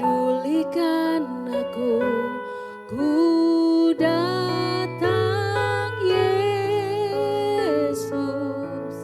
pedulikan aku, ku datang Yesus,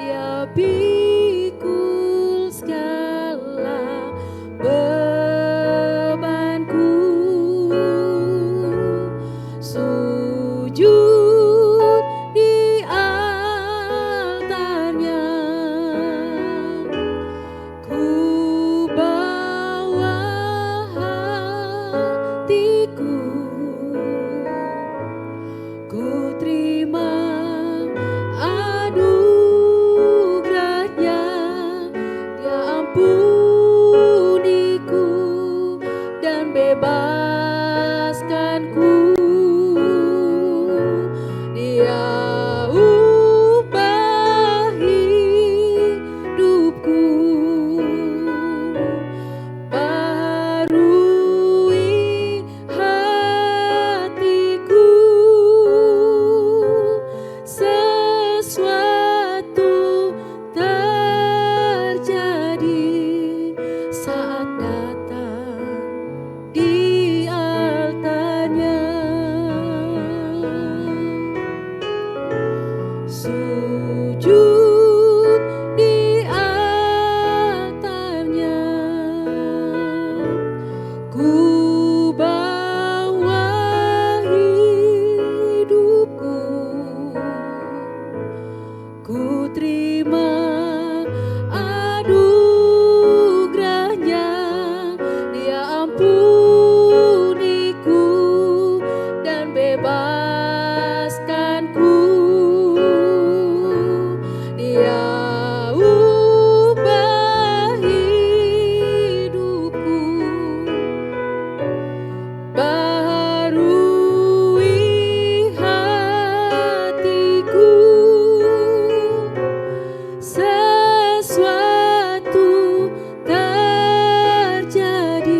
ya pikul segala bebanku, sujud di altarnya, ku bawa hatiku, ku terima anugerahnya, dia ampuniku dan bebaskanku, dia ubah hidupku, barui hatiku, sesuatu terjadi saat datang di altarnya, sujud di altarnya, ku bawa hidupku, ku terima anugerahnya, dia ampuniku dan bebaskanku, dia ubah hidupku, barui hatiku, sesuatu terjadi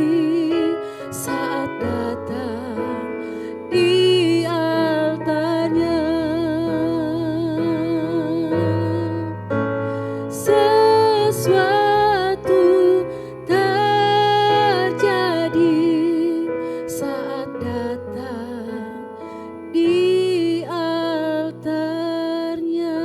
saat datang di altarnya, sesuatu terjadi saat datang di altarnya.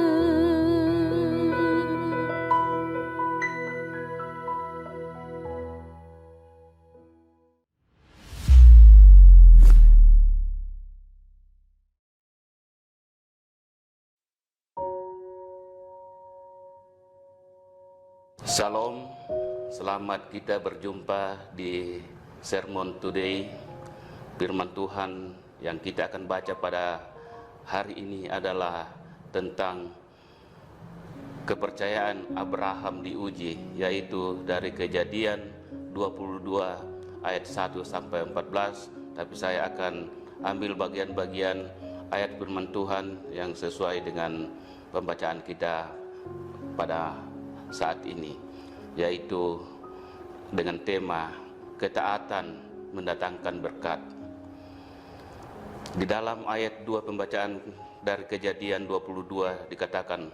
Shalom, selamat kita berjumpa di Sermon Today. Firman Tuhan yang kita akan baca pada hari ini adalah tentang kepercayaan Abraham diuji, yaitu dari Kejadian 22 ayat 1 sampai 14. Tapi saya akan ambil bagian-bagian ayat firman Tuhan yang sesuai dengan pembacaan kita pada saat ini, yaitu dengan tema ketaatan mendatangkan berkat. Di dalam ayat 2 pembacaan dari Kejadian 22 dikatakan,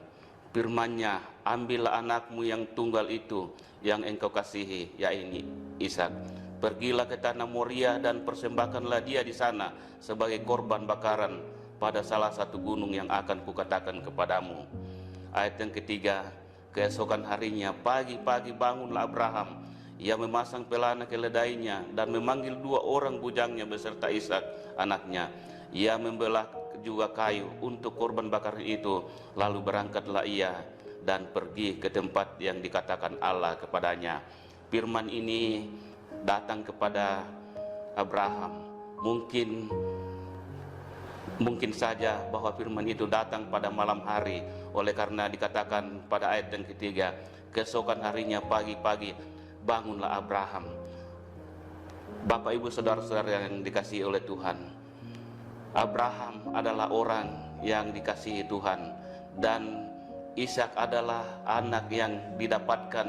firman-Nya, ambillah anakmu yang tunggal itu yang engkau kasihi, yaitu Ishak. Pergilah ke tanah Moria dan persembahkanlah dia di sana sebagai korban bakaran pada salah satu gunung yang akan kukatakan kepadamu. Ayat yang ketiga, keesokan harinya pagi-pagi bangunlah Abraham. Ia memasang pelana keledainya dan memanggil 2 orang bujangnya beserta Ishak anaknya. Ia membelah juga kayu untuk korban bakaran itu. Lalu berangkatlah ia dan pergi ke tempat yang dikatakan Allah kepadanya. Firman ini datang kepada Abraham. Mungkin saja bahwa firman itu datang pada malam hari, oleh karena dikatakan pada ayat yang ketiga, keesokan harinya pagi-pagi bangunlah Abraham. Bapak Ibu saudara-saudara yang dikasihi oleh Tuhan, Abraham adalah orang yang dikasihi Tuhan, dan Ishak adalah anak yang didapatkan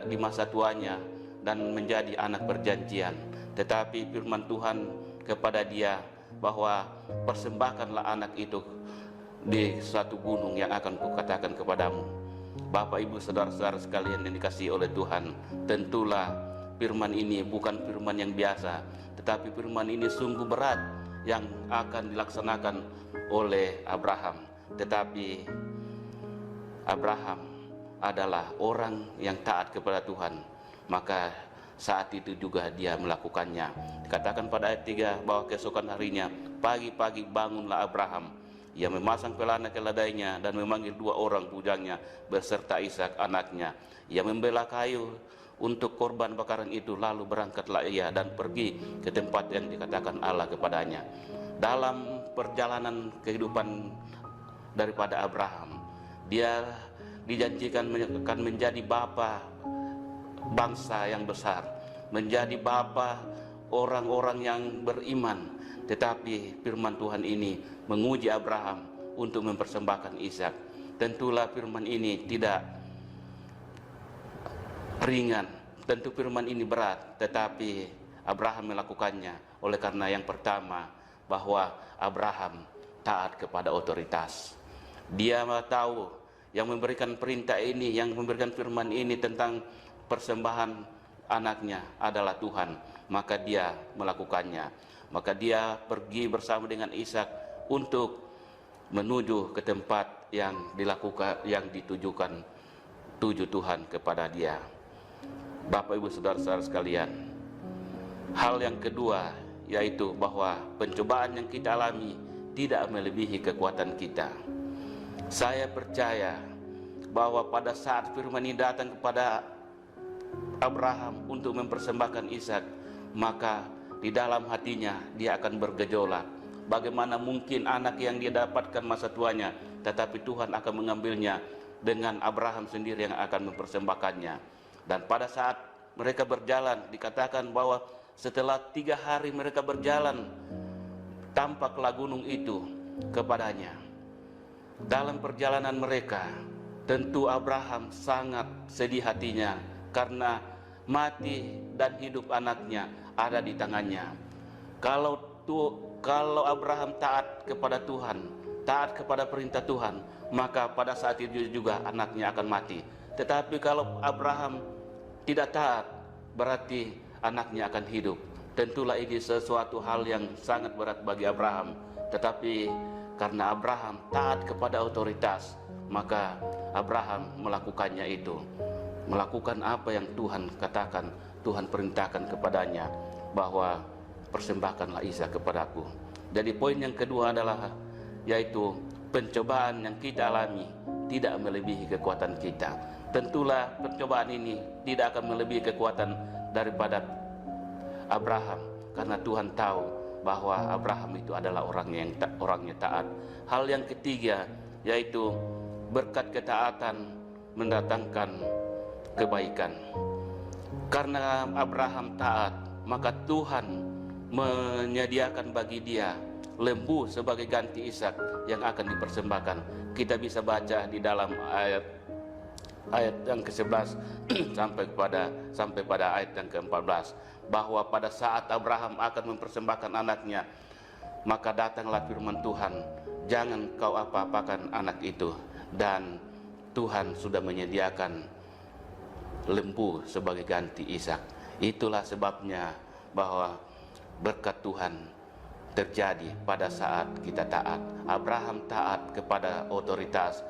di masa tuanya dan menjadi anak perjanjian. Tetapi firman Tuhan kepada dia bahwa persembahkanlah anak itu di suatu gunung yang akan kukatakan kepadamu. Bapak Ibu saudara-saudara sekalian yang dikasihi oleh Tuhan, tentulah firman ini bukan firman yang biasa, tetapi firman ini sungguh berat yang akan dilaksanakan oleh Abraham. Tetapi Abraham adalah orang yang taat kepada Tuhan, maka saat itu juga dia melakukannya. Dikatakan pada ayat 3 bahwa keesokan harinya pagi-pagi bangunlah Abraham. Ia memasang pelana keledainya dan memanggil 2 orang bujangnya beserta Ishak anaknya. Ia membela kayu untuk korban bakaran itu, lalu berangkatlah ia dan pergi ke tempat yang dikatakan Allah kepadanya. Dalam perjalanan kehidupan daripada Abraham, dia dijanjikan akan menjadi bapa bangsa yang besar, menjadi bapa orang-orang yang beriman. Tetapi firman Tuhan ini menguji Abraham untuk mempersembahkan Ishak. Tentulah firman ini tidak ringan, tentu firman ini berat, tetapi Abraham melakukannya oleh karena yang pertama, bahwa Abraham taat kepada otoritas. Dia tahu yang memberikan perintah ini, yang memberikan firman ini tentang persembahan anaknya adalah Tuhan, maka dia melakukannya. Maka dia pergi bersama dengan Ishak untuk menuju ke tempat yang dilakukan, yang ditujukan tuju Tuhan kepada dia. Bapak Ibu Saudara-saudara sekalian, hal yang kedua yaitu bahwa pencobaan yang kita alami tidak melebihi kekuatan kita. Saya percaya bahwa pada saat firman ini datang kepada Abraham untuk mempersembahkan Ishak, maka di dalam hatinya dia akan bergejolak. Bagaimana mungkin anak yang dia dapatkan masa tuanya, tetapi Tuhan akan mengambilnya dengan Abraham sendiri yang akan mempersembahkannya. Dan pada saat mereka berjalan, dikatakan bahwa setelah 3 hari mereka berjalan, tampaklah gunung itu kepadanya. Dalam perjalanan mereka, tentu Abraham sangat sedih hatinya karena mati dan hidup anaknya ada di tangannya. Kalau Abraham taat kepada Tuhan, taat kepada perintah Tuhan, maka pada saat itu juga anaknya akan mati. Tetapi kalau Abraham tidak taat, berarti anaknya akan hidup. Tentulah ini sesuatu hal yang sangat berat bagi Abraham. Tetapi karena Abraham taat kepada otoritas, maka Abraham melakukannya itu. Melakukan apa yang Tuhan katakan, Tuhan perintahkan kepadanya, bahwa persembahkanlah Ishak kepadaku. Jadi poin yang kedua adalah yaitu pencobaan yang kita alami tidak melebihi kekuatan kita. Tentulah pencobaan ini tidak akan melebihi kekuatan daripada Abraham, karena Tuhan tahu bahwa Abraham itu adalah orangnya taat. Hal yang ketiga yaitu berkat ketaatan mendatangkan kebaikan. Karena Abraham taat, maka Tuhan menyediakan bagi dia lembu sebagai ganti Ishak yang akan dipersembahkan. Kita bisa baca di dalam ayat yang ke-11 sampai pada ayat yang ke-14, bahwa pada saat Abraham akan mempersembahkan anaknya, maka datanglah firman Tuhan, jangan kau apa-apakan anak itu, dan Tuhan sudah menyediakan lembu sebagai ganti Ishak. Itulah sebabnya bahwa berkat Tuhan terjadi pada saat kita taat. Abraham taat kepada otoritas.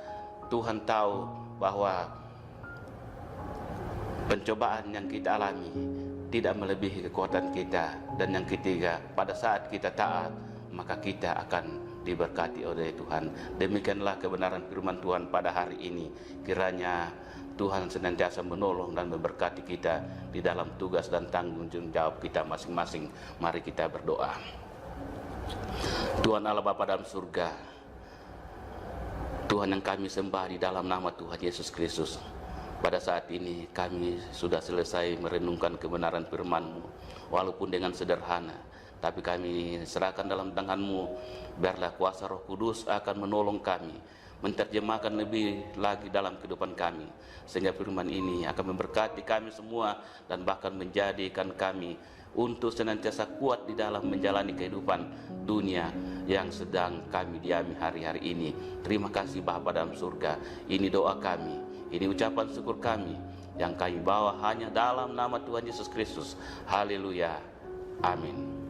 Tuhan tahu bahwa pencobaan yang kita alami tidak melebihi kekuatan kita. Dan yang ketiga, pada saat kita taat, maka kita akan diberkati oleh Tuhan. Demikianlah kebenaran firman Tuhan pada hari ini. Kiranya Tuhan senantiasa menolong dan memberkati kita di dalam tugas dan tanggung jawab kita masing-masing. Mari kita berdoa. Tuhan Allah Bapa dalam surga, Tuhan yang kami sembah di dalam nama Tuhan Yesus Kristus, pada saat ini kami sudah selesai merenungkan kebenaran firman-Mu, walaupun dengan sederhana, tapi kami serahkan dalam tangan-Mu. Biarlah kuasa Roh Kudus akan menolong kami, menerjemahkan lebih lagi dalam kehidupan kami, sehingga firman ini akan memberkati kami semua dan bahkan menjadikan kami untuk senantiasa kuat di dalam menjalani kehidupan dunia yang sedang kami diami hari-hari ini. Terima kasih Bapa dalam surga. Ini doa kami, ini ucapan syukur kami. yang kami bawa hanya dalam nama Tuhan Yesus Kristus. Haleluya. Amin.